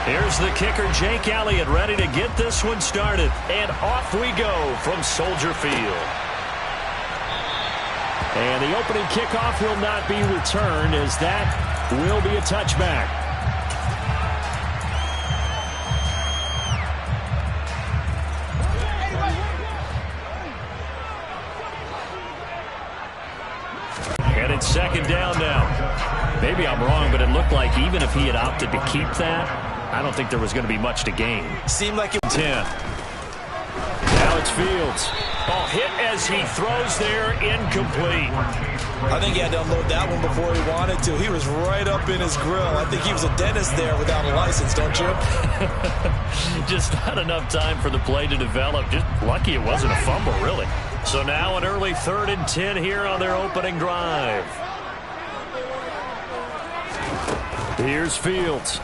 Here's the kicker, Jake Elliott, ready to get this one started. And off we go from Soldier Field. And the opening kickoff will not be returned, as that will be a touchback. And it's second down now. Maybe I'm wrong, but it looked like even if he had opted to keep that, I don't think there was going to be much to gain. Seemed like it. 10. Now it's Fields. Oh, hit as he throws there, incomplete. I think he had to unload that one before he wanted to. He was right up in his grill. I think he was a dentist there without a license, don't you? Just not enough time for the play to develop. Just lucky it wasn't a fumble, really. So now an early 3rd and 10 here on their opening drive. Here's Fields.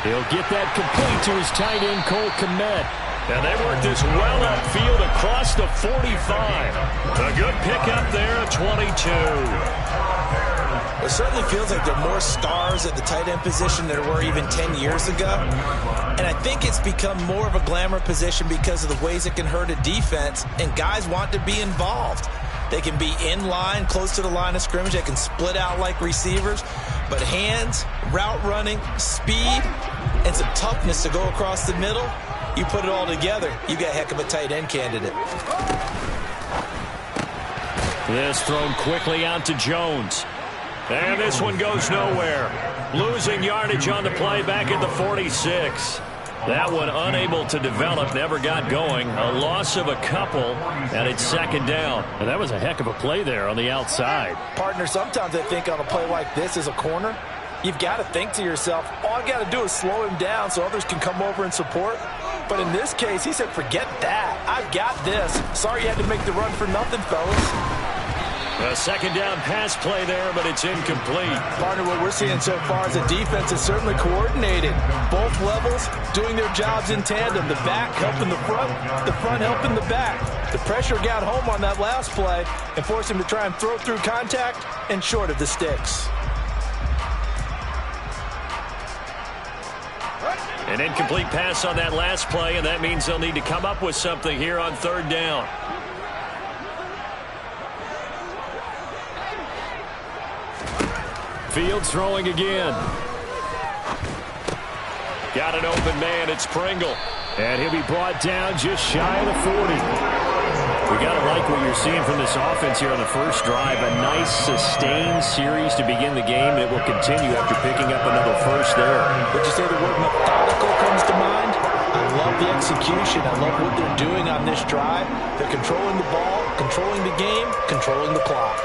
He'll get that complete to his tight end, Cole Kmet. And they work this well upfield across the 45. A good pickup there at 22. It certainly feels like there are more stars at the tight end position than there were even 10 years ago. And I think it's become more of a glamour position because of the ways it can hurt a defense, and guys want to be involved. They can be in line, close to the line of scrimmage. They can split out like receivers. But hands, route running, speed, and some toughness to go across the middle, you put it all together, you got a heck of a tight end candidate. This thrown quickly out to Jones. And this one goes nowhere. Losing yardage on the play back at the 46. That one unable to develop, never got going. A loss of a couple, and it's second down. And that was a heck of a play there on the outside. Partner, sometimes I think on a play like this as a corner, you've got to think to yourself, all I got to do is slow him down so others can come over and support. But in this case, he said, forget that. I've got this. Sorry you had to make the run for nothing, fellas. A second down pass play there, but it's incomplete. Partner, what we're seeing so far is the defense is certainly coordinated. Both levels doing their jobs in tandem. The back helping the front helping the back. The pressure got home on that last play and forced him to try and throw through contact and short of the sticks. An incomplete pass on that last play, and that means they'll need to come up with something here on third down. Fields throwing again. Got an open man. It's Pringle. And he'll be brought down just shy of the 40. We got to like what you're seeing from this offense here on the first drive. A nice, sustained series to begin the game. It will continue after picking up another first there. Would you say the word methodical comes to mind? I love the execution. I love what they're doing on this drive. They're controlling the ball, controlling the game, controlling the clock.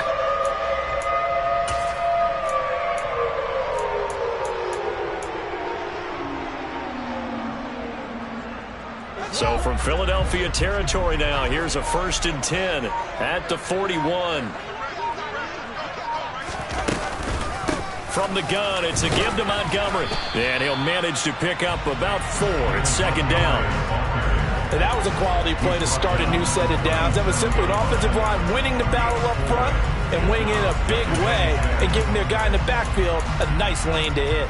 So from Philadelphia territory now, here's a 1st and 10 at the 41. From the gun, it's a give to Montgomery. And he'll manage to pick up about 4. It's second down. And that was a quality play to start a new set of downs. That was simply an offensive line winning the battle up front and winning in a big way and giving their guy in the backfield a nice lane to hit.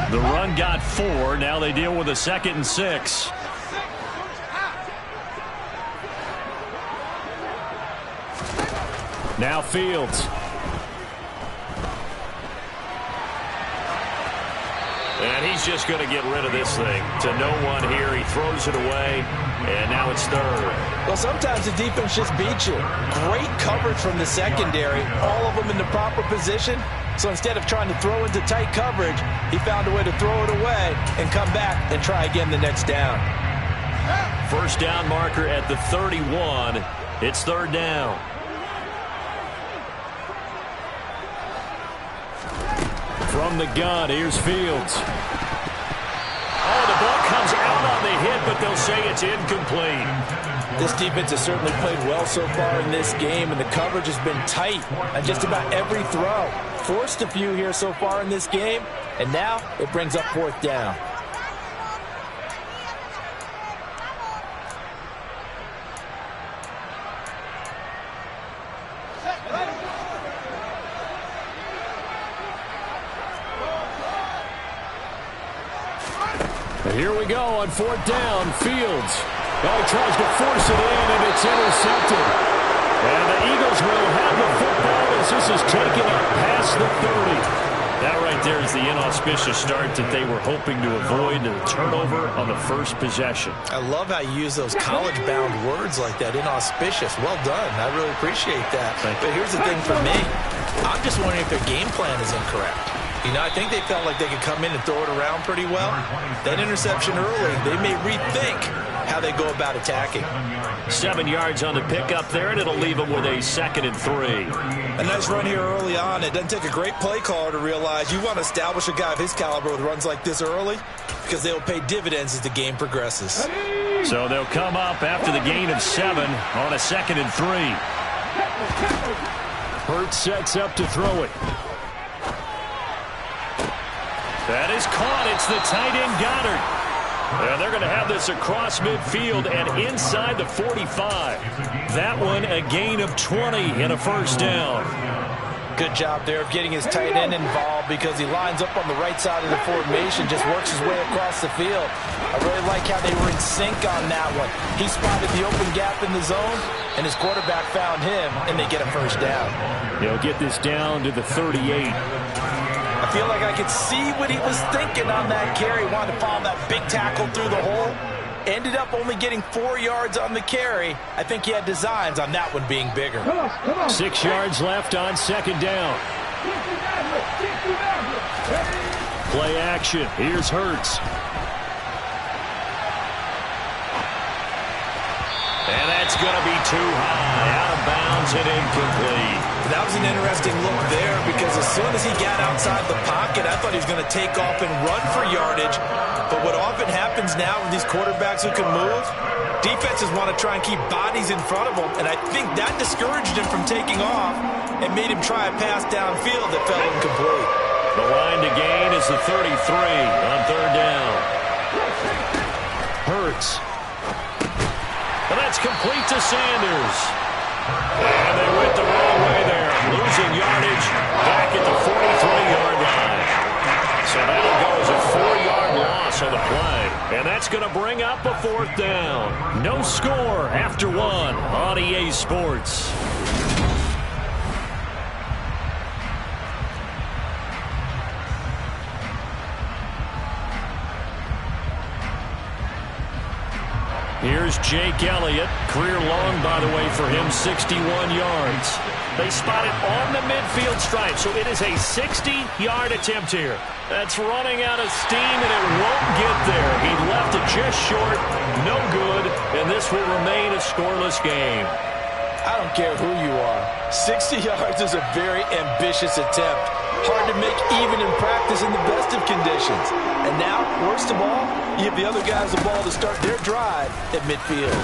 The run got 4. Now they deal with a 2nd and 6. Now Fields. And he's just going to get rid of this thing. To no one here. He throws it away. And now it's 3rd. Well, sometimes the defense just beats you. Great coverage from the secondary. All of them in the proper position. So instead of trying to throw into tight coverage, he found a way to throw it away and come back and try again the next down. First down marker at the 31. It's 3rd down. From the gun, here's Fields. Oh, the ball comes out on the hit, but they'll say it's incomplete. This defense has certainly played well so far in this game, and the coverage has been tight on just about every throw. Forced a few here so far in this game, and now it brings up 4th down. to go on 4th down. Fields. He tries to force it in, and it's intercepted. And the Eagles will have the football as this is taken up past the 30. That right there is the inauspicious start that they were hoping to avoid, the turnover on the first possession. I love how you use those college-bound words like that, inauspicious. Well done. I really appreciate that. But here's the thing for me. I'm just wondering if their game plan is incorrect. You know, I think they felt like they could come in and throw it around pretty well. That interception early, they may rethink how they go about attacking. 7 yards on the pickup there, and it'll leave them with a 2nd and 3. A nice run here early on. It doesn't take a great play caller to realize you want to establish a guy of his caliber with runs like this early because they'll pay dividends as the game progresses. So they'll come up after the gain of 7 on a 2nd and 3. Hurts sets up to throw it. That is caught. It's the tight end Goddard. And they're going to have this across midfield and inside the 45. That one a gain of 20 and a 1st down. Good job there of getting his tight end involved because he lines up on the right side of the formation, just works his way across the field. I really like how they were in sync on that one. He spotted the open gap in the zone, and his quarterback found him, and they get a 1st down. He'll get this down to the 38. I feel like I could see what he was thinking on that carry. Wanted to follow that big tackle through the hole. Ended up only getting 4 yards on the carry. I think he had designs on that one being bigger. 6 yards left on 2nd down. Play action. Here's Hurts. And that's going to be too high. Out of bounds and incomplete. That was an interesting look there because as soon as he got outside the pocket, I thought he was going to take off and run for yardage. But what often happens now with these quarterbacks who can move, defenses want to try and keep bodies in front of them. And I think that discouraged him from taking off and made him try a pass downfield that fell incomplete. The line to gain is the 33 on 3rd down. Hurts. And that's complete to Sanders. And they went the wrong way there. Losing yardage back at the 43-yard line. So that'll go as a 4-yard loss on the play. And that's going to bring up a 4th down. No score after 1 on EA Sports. Here's Jake Elliott. Career long, by the way, for him, 61 yards. They spot it on the midfield stripe, so it is a 60-yard attempt here. That's running out of steam, and it won't get there. He left it just short, no good, and this will remain a scoreless game. I don't care who you are. 60 yards is a very ambitious attempt. Hard to make even in practice in the best of conditions. And now, worst of all, you have the other guys the ball to start their drive at midfield.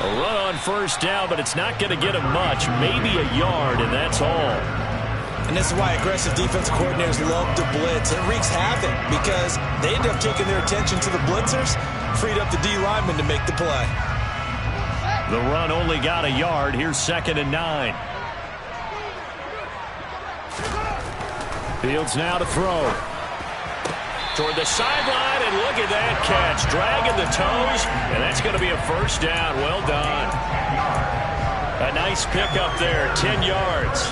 A run on 1st down, but it's not going to get him much. Maybe a yard, and that's all. And this is why aggressive defense coordinators love to blitz. It wreaks havoc because they end up taking their attention to the blitzers, freed up the D lineman to make the play. The run only got a yard. Here's 2nd and 9. Fields now to throw. Toward the sideline, and look at that catch. Dragging the toes, and that's going to be a 1st down. Well done. A nice pickup there, 10 yards.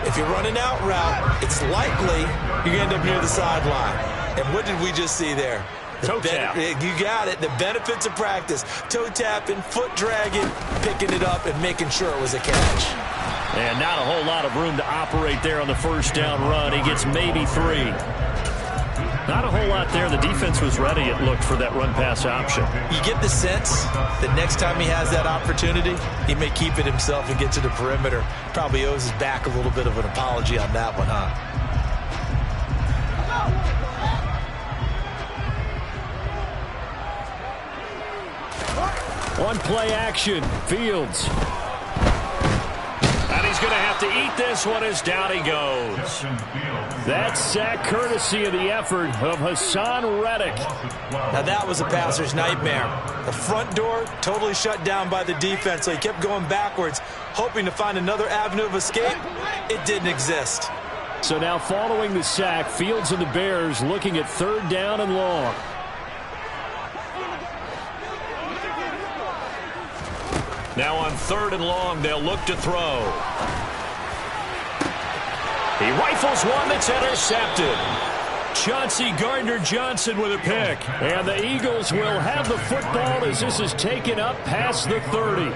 If you're running out route, it's likely you end up near the sideline. And what did we just see there? Toe tap. You got it. The benefits of practice. Toe tapping, foot dragging, picking it up, and making sure it was a catch. And not a whole lot of room to operate there on the 1st down run. He gets maybe 3. Not a whole lot there. The defense was ready, it looked, for that run-pass option. You get the sense that next time he has that opportunity, he may keep it himself and get to the perimeter. Probably owes his back a little bit of an apology on that one, huh? One play action. Fields. And he's going to have to eat this one as down he goes. That's sack courtesy of the effort of Hassan Reddick. Now that was a passer's nightmare. The front door totally shut down by the defense, so he kept going backwards, hoping to find another avenue of escape. It didn't exist. So now following the sack, Fields and the Bears looking at 3rd down and long. Now on 3rd and long, they'll look to throw. He rifles one that's intercepted. Chauncey Gardner-Johnson with a pick. And the Eagles will have the football as this is taken up past the 30.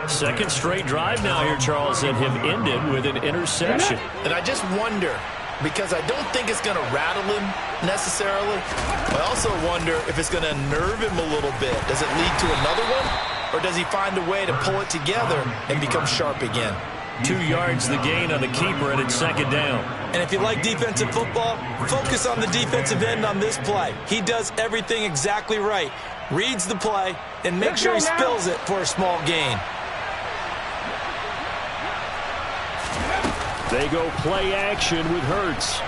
Second straight drive now here, Charles, that have ended with an interception. And I just wonder, because I don't think it's going to rattle him necessarily. I also wonder if it's going to unnerve him a little bit. Does it lead to another one? Or does he find a way to pull it together and become sharp again? 2 yards the gain on the keeper, and it's 2nd down. And if you like defensive football, focus on the defensive end on this play. He does everything exactly right. Reads the play and makes sure he spills it for a small gain. They go play action with Hurts.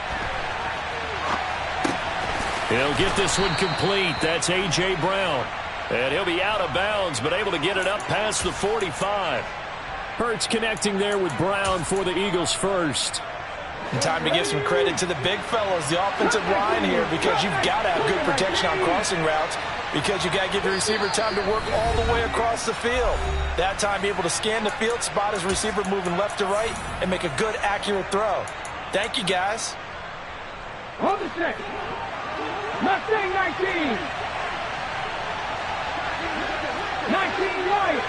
He'll get this one complete. That's A.J. Brown. And he'll be out of bounds, but able to get it up past the 45. Hurts connecting there with Brown for the Eagles first. And time to give some credit to the big fellas, the offensive line here, because you've got to have good protection on crossing routes, because you've got to give your receiver time to work all the way across the field. That time, be able to scan the field, spot his receiver moving left to right, and make a good, accurate throw. Thank you, guys. Hold the stick. Mustang 19. 19 right.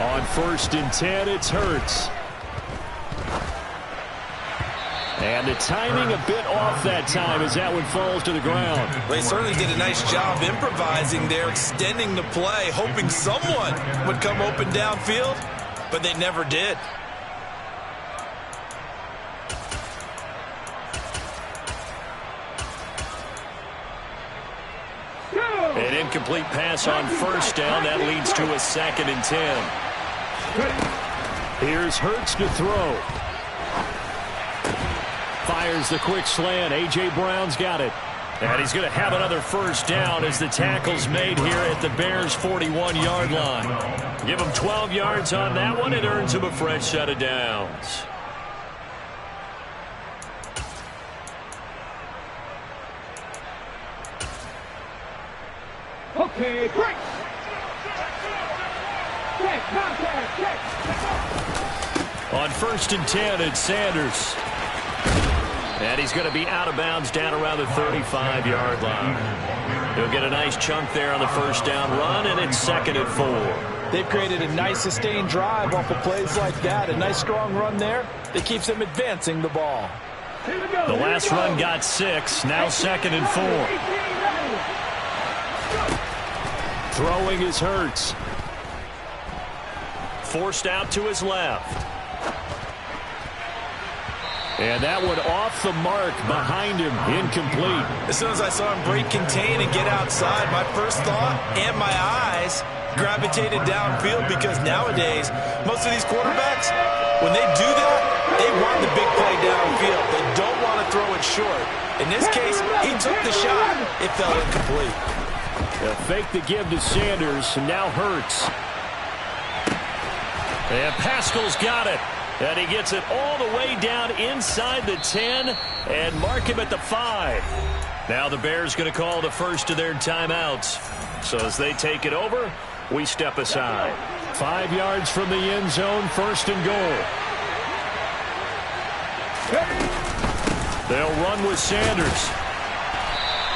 On 1st and 10, it's Hurts. And the timing a bit off that time as that one falls to the ground. They certainly did a nice job improvising there, extending the play, hoping someone would come open downfield, but they never did. An incomplete pass on 1st down. That leads to a 2nd and 10. Here's Hurts to throw. Fires the quick slant. A.J. Brown's got it. And he's going to have another 1st down as the tackle's made here at the Bears' 41-yard line. Give him 12 yards on that one. It earns him a fresh set of downs. Okay, break. Check, contact, check. On 1st and 10, it's Sanders. And he's going to be out of bounds down around the 35-yard line. He'll get a nice chunk there on the 1st down run, and it's 2nd and 4. They've created a nice sustained drive off of plays like that. A nice strong run there that keeps them advancing the ball. The last run got 6. Now 2nd and 4. Throwing is Hurts. Forced out to his left. And that one off the mark behind him, incomplete. As soon as I saw him break contain and get outside, my first thought and my eyes gravitated downfield, because nowadays, most of these quarterbacks, when they do that, they want the big play downfield. They don't want to throw it short. In this case, he took the shot. It fell incomplete. A fake to give to Sanders, and now Hurts. And Pascal's got it. And he gets it all the way down inside the 10 and mark him at the 5. Now the Bears going to call the first of their timeouts. So as they take it over, we step aside. 5 yards from the end zone, 1st and goal. They'll run with Sanders.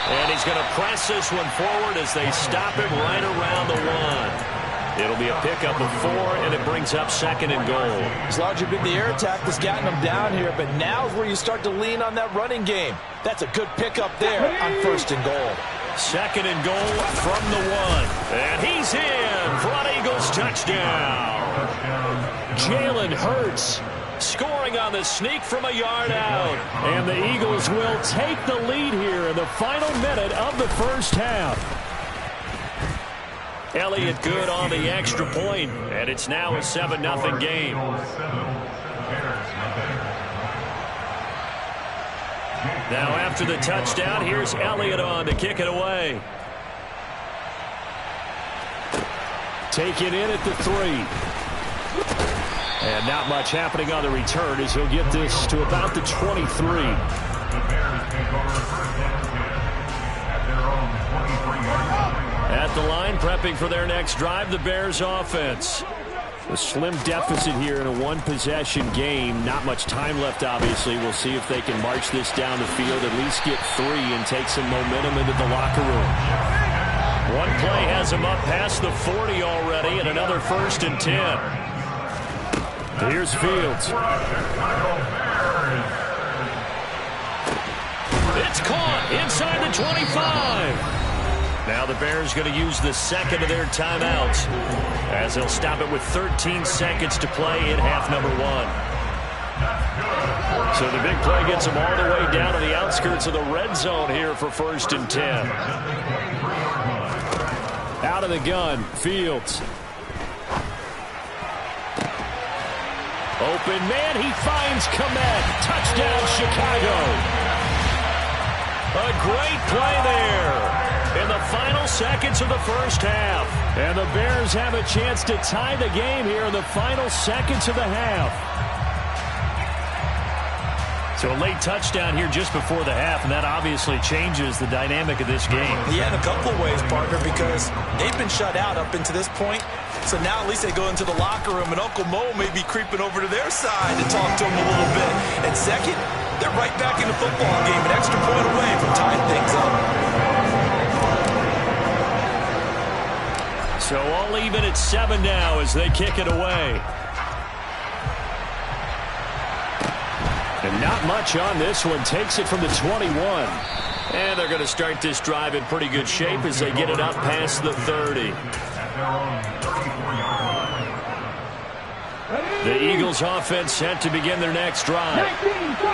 And he's going to press this one forward as they stop him right around the 1. It'll be a pickup of 4, and it brings up 2nd and goal. It's largely been the air attack that's gotten them down here, but now's where you start to lean on that running game. That's a good pickup there on 1st and goal. 2nd and goal from the 1. And he's in for an Eagles touchdown. Jalen Hurts scoring on the sneak from a yard out. And the Eagles will take the lead here in the final minute of the first half. Elliott good on the extra point, and it's now a 7-0 game. Now after the touchdown, here's Elliott on to kick it away. Take it in at the 3. And not much happening on the return as he'll get this to about the 23. At the line, prepping for their next drive, the Bears offense. A slim deficit here in a one-possession game. Not much time left, obviously. We'll see if they can march this down the field, at least get 3, and take some momentum into the locker room. One play has them up past the 40 already, and another 1st and 10. Here's Fields. It's caught inside the 25. Now the Bears going to use the second of their timeouts as they'll stop it with 13 seconds to play in half number 1. So the big play gets them all the way down to the outskirts of the red zone here for 1st and 10. Out of the gun, Fields. Open man, he finds Kmet. Touchdown, Chicago. A great play there in the final seconds of the first half. And the Bears have a chance to tie the game here in the final seconds of the half. So a late touchdown here just before the half, and that obviously changes the dynamic of this game. Yeah, in a couple of ways, partner, because they've been shut out up into this point. So now at least they go into the locker room, and Uncle Mo may be creeping over to their side to talk to them a little bit. And second, they're right back in the football game, an extra point away from tying things up. So all even at 7 now as they kick it away. And not much on this one. Takes it from the 21. And they're going to start this drive in pretty good shape as they get it up past the 30. The Eagles offense set to begin their next drive.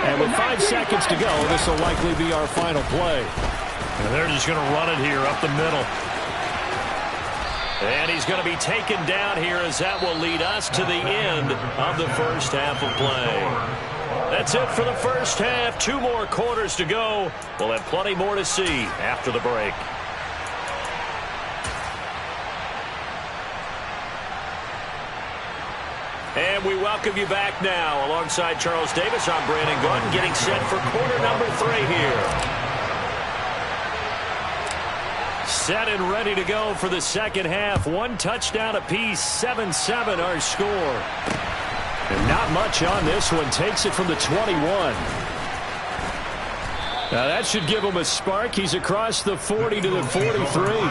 And with 5 seconds to go, this will likely be our final play. And they're just going to run it here up the middle. And he's going to be taken down here as that will lead us to the end of the first half of play. That's it for the first half. 2 more quarters to go. We'll have plenty more to see after the break. And we welcome you back now. Alongside Charles Davis, I'm Brandon Gordon, getting set for quarter number 3 here. Set and ready to go for the second half. 1 touchdown apiece, 7-7 our score. And not much on this one. Takes it from the 21. Now that should give him a spark. He's across the 40 to the 43.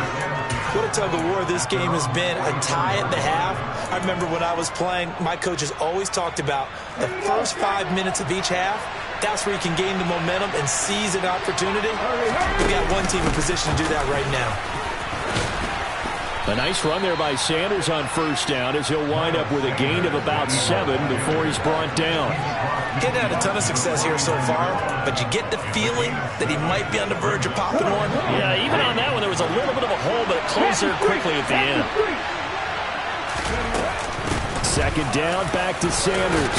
What a tug of war this game has been. A tie at the half. I remember when I was playing, my coaches always talked about the first 5 minutes of each half. That's where you can gain the momentum and seize an opportunity. We got one team in position to do that right now. A nice run there by Sanders on first down as he'll wind up with a gain of about 7 before he's brought down. Getting had a ton of success here so far, but you get the feeling that he might be on the verge of popping one. Yeah, even on that one, there was a little bit of a hole, but it closed there quickly at the end. Second down, back to Sanders.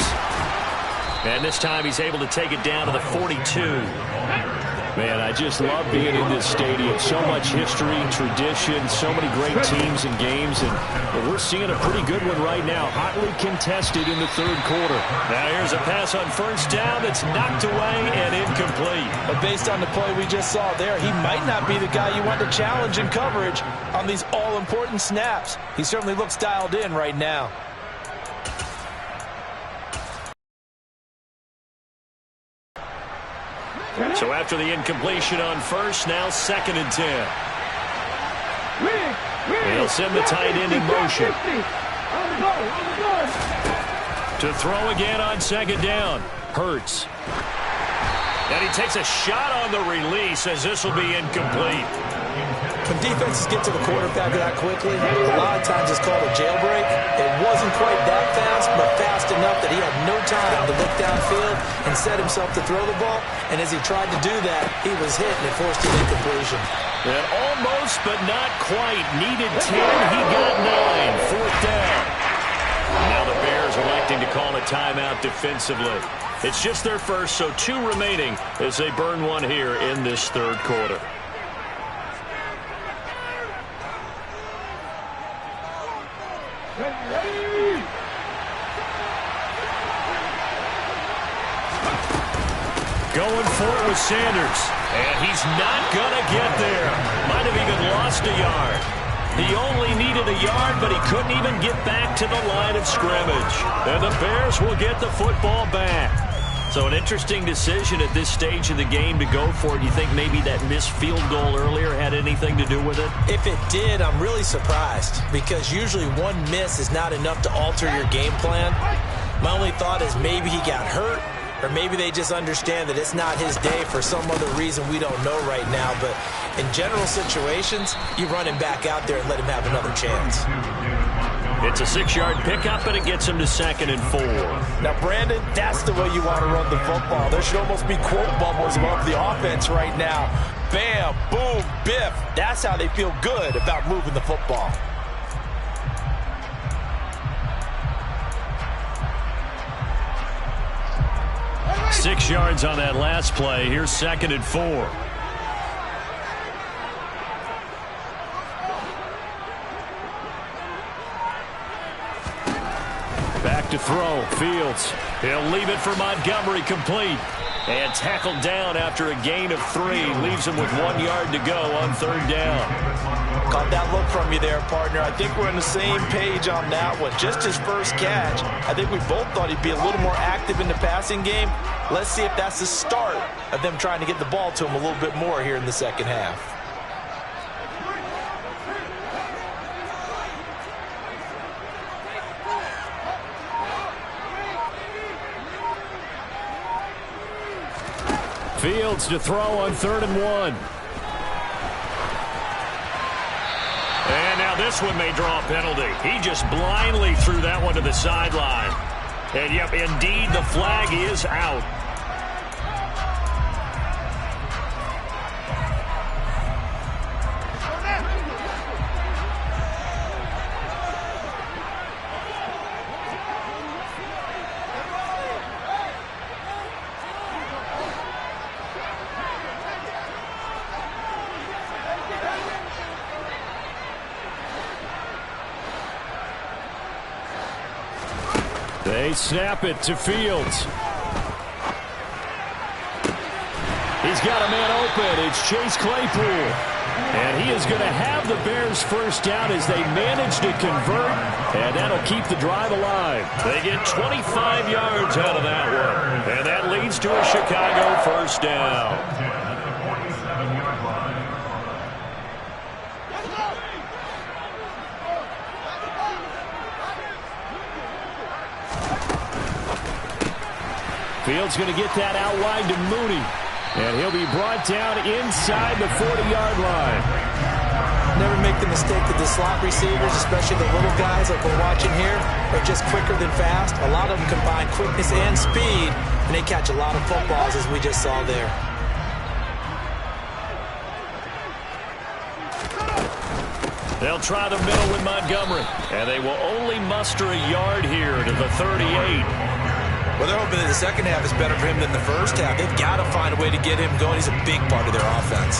And this time he's able to take it down to the 42. Man, I just love being in this stadium. So much history, tradition, so many great teams and games, and we're seeing a pretty good one right now. Hotly contested in the third quarter. Now here's a pass on first down that's knocked away and incomplete. But based on the play we just saw there, he might not be the guy you want to challenge in coverage on these all-important snaps. He certainly looks dialed in right now. So after the incompletion on first, now 2nd and 10. He'll send the tight end in motion. To throw again on 2nd down. Hurts. And he takes a shot on the release as this will be incomplete. When defenses get to the quarterback that quickly, a lot of times it's called a jailbreak. It wasn't quite that fast, but fast enough that he had no time to look downfield and set himself to throw the ball. And as he tried to do that, he was hit and it forced an incompletion. And almost, but not quite. Needed 10, he got 9. 4th down. Now the Bears electing to call a timeout defensively. It's just their first, so 2 remaining as they burn one here in this third quarter. Going for it with Sanders. And he's not going to get there. Might have even lost a yard. He only needed a yard, but he couldn't even get back to the line of scrimmage. And the Bears will get the football back. So an interesting decision at this stage of the game to go for it. You think maybe that missed field goal earlier had anything to do with it? If it did, I'm really surprised, because usually one miss is not enough to alter your game plan. My only thought is maybe he got hurt, or maybe they just understand that it's not his day for some other reason we don't know right now. But in general situations, you run him back out there and let him have another chance. It's a 6-yard pickup, and it gets him to 2nd and 4. Now, Brandon, that's the way you want to run the football. There should almost be quote bubbles above the offense right now. Bam, boom, biff. That's how they feel good about moving the football. Six yards on that last play. Here's 2nd and 4. Back to throw. Fields. He'll leave it for Montgomery, complete. And tackled down after a gain of 3. Leaves him with 1 yard to go on 3rd down. Caught that look from you there, partner. I think we're on the same page on that one. Just his first catch. I think we both thought he'd be a little more active in the passing game. Let's see if that's the start of them trying to get the ball to him a little bit more here in the second half. Fields to throw on 3rd and 1. And now this one may draw a penalty. He just blindly threw that one to the sideline. And, yep, indeed, the flag is out. They snap it to Fields. He's got a man open. It's Chase Claypool. And he is going to have the Bears first down as they manage to convert. And that'll keep the drive alive. They get 25 yards out of that one. And that leads to a Chicago first down. Fields going to get that out wide to Mooney. And he'll be brought down inside the 40-yard line. Never make the mistake that the slot receivers, especially the little guys like we're watching here, are just quicker than fast. A lot of them combine quickness and speed, and they catch a lot of footballs, as we just saw there. They'll try the middle with Montgomery. And they will only muster a yard here to the 38. Well, they're hoping that the second half is better for him than the first half. They've got to find a way to get him going. He's a big part of their offense.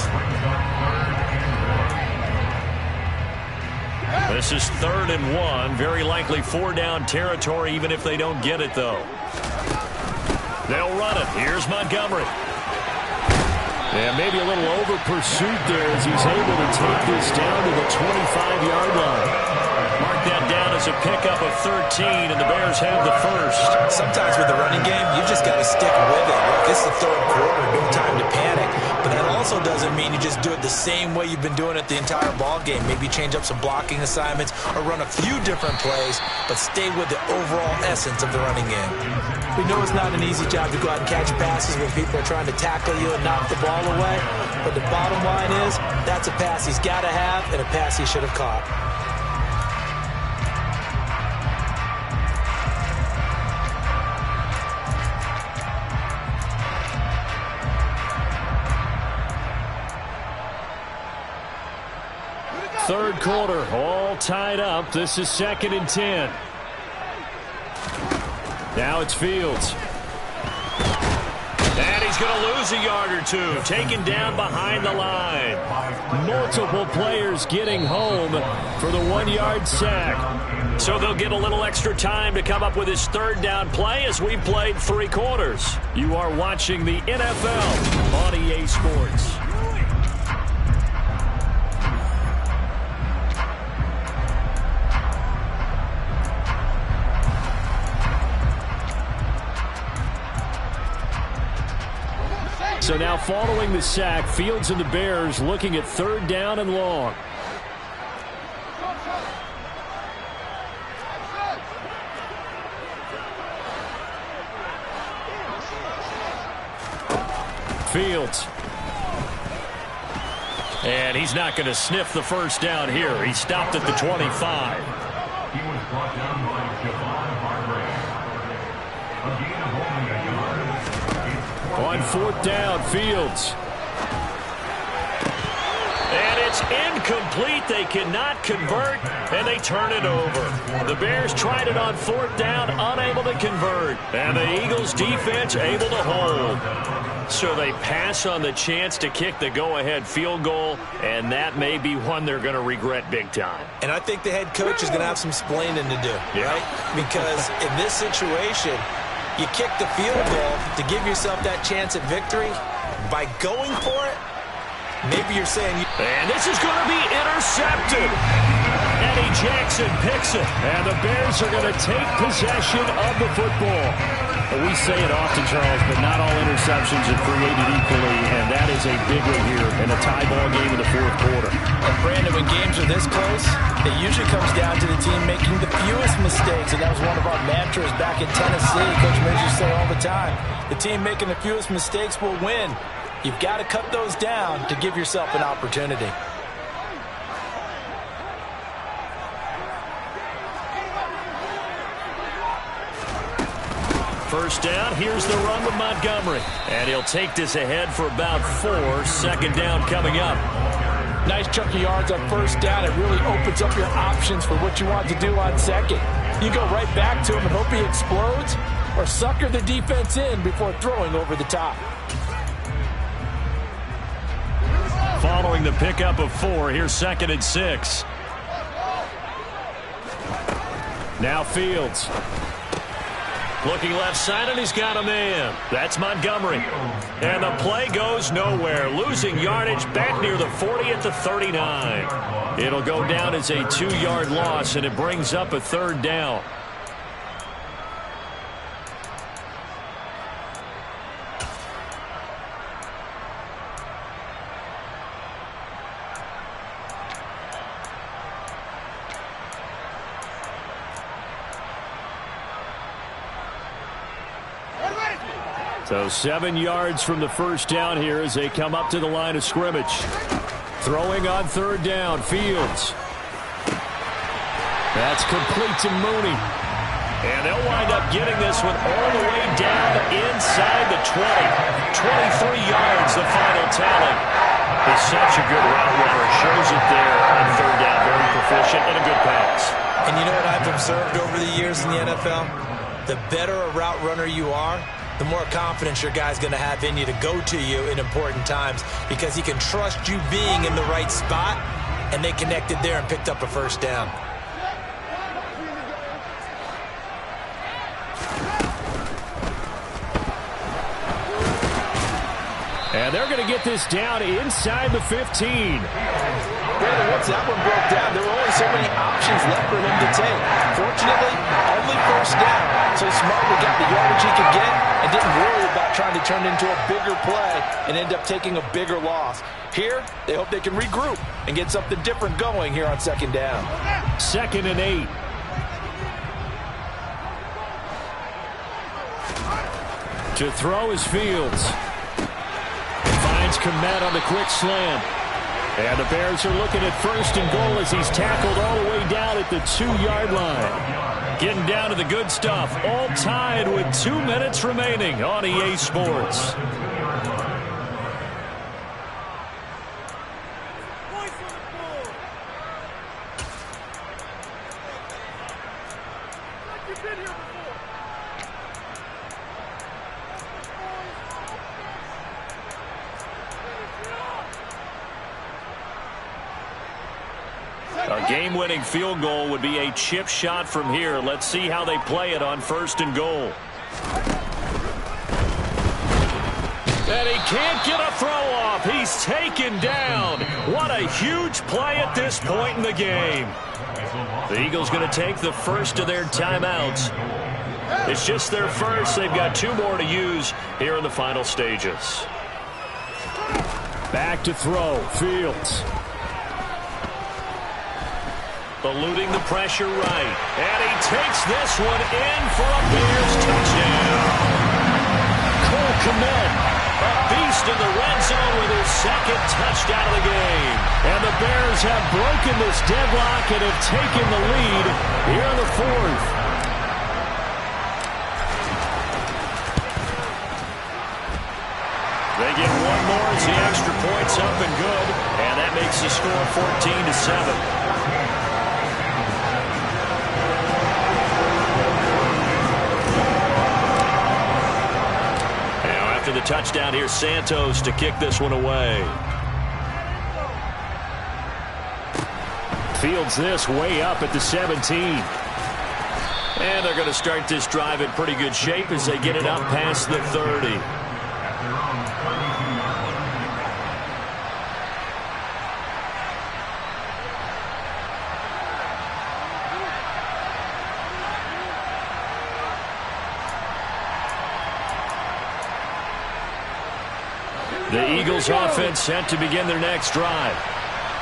This is 3rd and 1. Very likely 4-down territory, even if they don't get it, though. They'll run it. Here's Montgomery. And maybe a little over pursuit there as he's able to take this down to the 25-yard line. Mark that down as a pickup of 13, and the Bears have the first. Sometimes with the running game, you just got to stick with it. Look, it's the 3rd quarter, no time to panic. But that also doesn't mean you just do it the same way you've been doing it the entire ball game. Maybe change up some blocking assignments or run a few different plays, but stay with the overall essence of the running game. We know it's not an easy job to go out and catch passes when people are trying to tackle you and knock the ball away. But the bottom line is, that's a pass he's got to have and a pass he should have caught. Third quarter, all tied up. This is 2nd and 10. Now it's Fields. And he's going to lose a yard or two. Taken down behind the line. Multiple players getting home for the 1-yard sack. So they'll get a little extra time to come up with his 3rd down play as we played 3 quarters. You are watching the NFL on EA Sports. So now following the sack, Fields and the Bears looking at 3rd down and long. Fields. And he's not going to sniff the first down here. He stopped at the 25. He was brought down by Javon Hargrave. On 4th down, Fields. And it's incomplete. They cannot convert, and they turn it over. The Bears tried it on 4th down, unable to convert. And the Eagles defense able to hold. So they pass on the chance to kick the go-ahead field goal, and that may be one they're going to regret big time. And I think the head coach is going to have some splaining to do, right? Because in this situation, you kick the field goal to give yourself that chance at victory. By going for it, maybe you're saying... And this is going to be intercepted. Eddie Jackson picks it, and the Bears are going to take possession of the football. We say it often, Charles, but not all interceptions are created equally, and that is a big one here in a tie ball game in the 4th quarter. And Brandon, when games are this close, it usually comes down to the team making the fewest mistakes, and that was one of our mantras back in Tennessee. Coach Mills used to say all the time, the team making the fewest mistakes will win. You've got to cut those down to give yourself an opportunity. First down, here's the run with Montgomery. And he'll take this ahead for about 4. 2nd down coming up. Nice chunky yards on 1st down. It really opens up your options for what you want to do on 2nd. You go right back to him and hope he explodes, or sucker the defense in before throwing over the top. Following the pickup of 4, here's 2nd and 6. Now Fields. Looking left side, and he's got a man. That's Montgomery. And the play goes nowhere. Losing yardage back near the 40 at the 39. It'll go down as a 2-yard loss, and it brings up a 3rd down. So 7 yards from the first down here as they come up to the line of scrimmage. Throwing on 3rd down, Fields. That's complete to Mooney. And they'll wind up getting this one all the way down inside the 20. 23 yards, the final tally. He's such a good route runner. Shows it there on 3rd down. Very proficient and a good pass. And you know what I've observed over the years in the NFL? The better a route runner you are, the more confidence your guy's going to have in you to go to you in important times, because he can trust you being in the right spot, and they connected there and picked up a 1st down. And they're going to get this down inside the 15. Brandon, once that one broke down, there were only so many options left for him to take. Fortunately, only 1st down, so Smartly got the yardage he could get and didn't worry about trying to turn it into a bigger play and end up taking a bigger loss. Here, they hope they can regroup and get something different going here on 2nd down. 2nd and 8. To throw is Fields. Finds Kmet on the quick slant. And the Bears are looking at 1st and goal as he's tackled all the way down at the 2-yard line. Getting down to the good stuff. All tied with 2 minutes remaining on EA Sports. A game-winning field goal would be a chip shot from here. Let's see how they play it on 1st and goal. And he can't get a throw off. He's taken down. What a huge play at this point in the game. The Eagles going to take the first of their timeouts. It's just their first. They've got 2 more to use here in the final stages. Back to throw, Fields. Eluding the pressure right. And he takes this one in for a Bears touchdown. Cole Kmet, a beast in the red zone with his second touchdown of the game. And the Bears have broken this deadlock and have taken the lead here in the fourth. They get one more as the extra point's up and good. And that makes the score 14-7. After the touchdown, here's Santos to kick this one away. Fields this way up at the 17. And they're going to start this drive in pretty good shape as they get it up past the 30. The Eagles offense set to begin their next drive.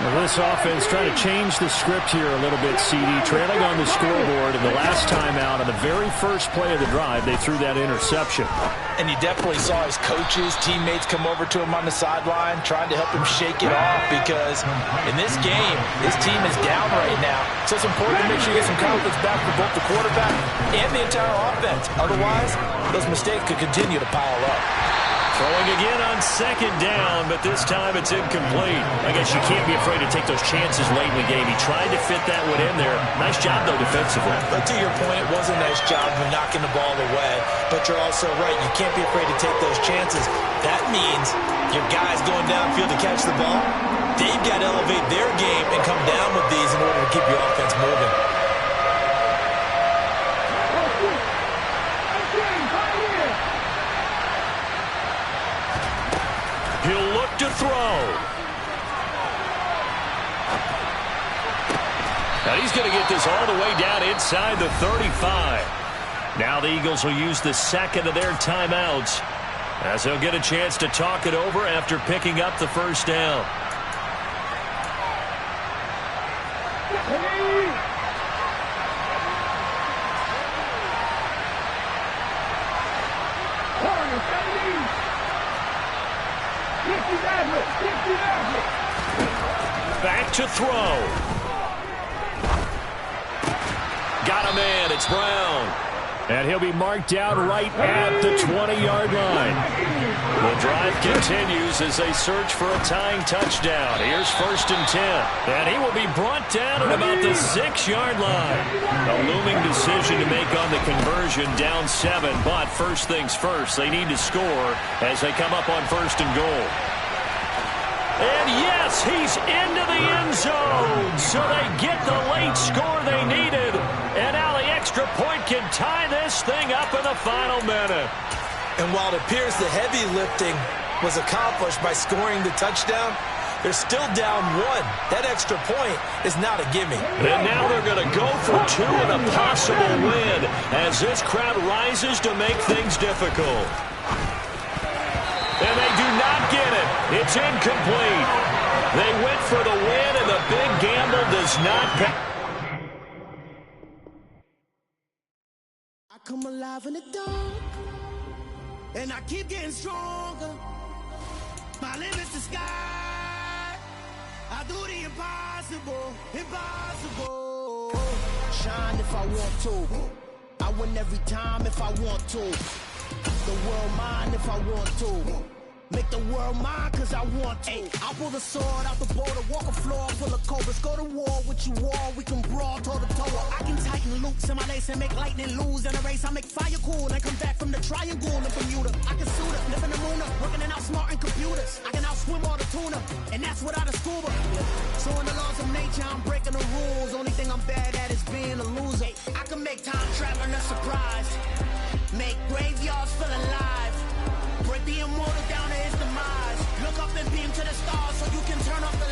Well, this offense trying to change the script here a little bit, CD. Trailing on the scoreboard, and the last time out on the very first play of the drive, they threw that interception. And you definitely saw his coaches, teammates come over to him on the sideline, trying to help him shake it off, because in this game, his team is down right now. So it's important to make sure you get some confidence back for both the quarterback and the entire offense. Otherwise, those mistakes could continue to pile up. Throwing again on second down, but this time it's incomplete. I guess you can't be afraid to take those chances late in the game. He tried to fit that one in there. Nice job, though, defensively. But to your point, it was a nice job of knocking the ball away. But you're also right. You can't be afraid to take those chances. That means your guys going downfield to catch the ball, they've got to elevate their game and come down with these in order to keep your offense moving. He'll look to throw. And he's going to get this all the way down inside the 35. Now the Eagles will use the second of their timeouts as they'll get a chance to talk it over after picking up the first down. Back to throw. Got a man. It's Brown. And he'll be marked down right at the 20-yard line. The drive continues as they search for a tying touchdown. Here's 1st and 10. And he will be brought down at about the 6-yard line. A looming decision to make on the conversion, down 7. But first things first, they need to score as they come up on 1st and goal. And yes, he's into the end zone. So they get the late score they needed. And now the extra point can tie this thing up in the final minute. And while it appears the heavy lifting was accomplished by scoring the touchdown, they're still down 1. That extra point is not a gimme. And now they're going to go for 2 and a possible win as this crowd rises to make things difficult. And they do not get it. It's incomplete. They went for the win, and the big gamble does not pay. I come alive in the dark, and I keep getting stronger. My limit's the sky. I do the impossible, impossible. Shine if I want to. I win every time if I want to. The world mine if I want to. Make the world mine cause I want to. I'll pull the sword out the border, walk a floor full of cobras. Go to war with you all, we can brawl toe to toe. I can tighten loops in my lace and make lightning lose. In a race I make fire cool and come back from the triangle in Bermuda. I can suit up, live in the moon up, working and outsmarting computers. I can outswim all the tuna, and that's without a scuba. So in the laws of nature I'm breaking the rules. Only thing I'm bad at is being a loser. I can make time traveling a surprise. Make graveyards feel alive. Break the immortal down to his demise. Look up and beam to the stars so you can turn off the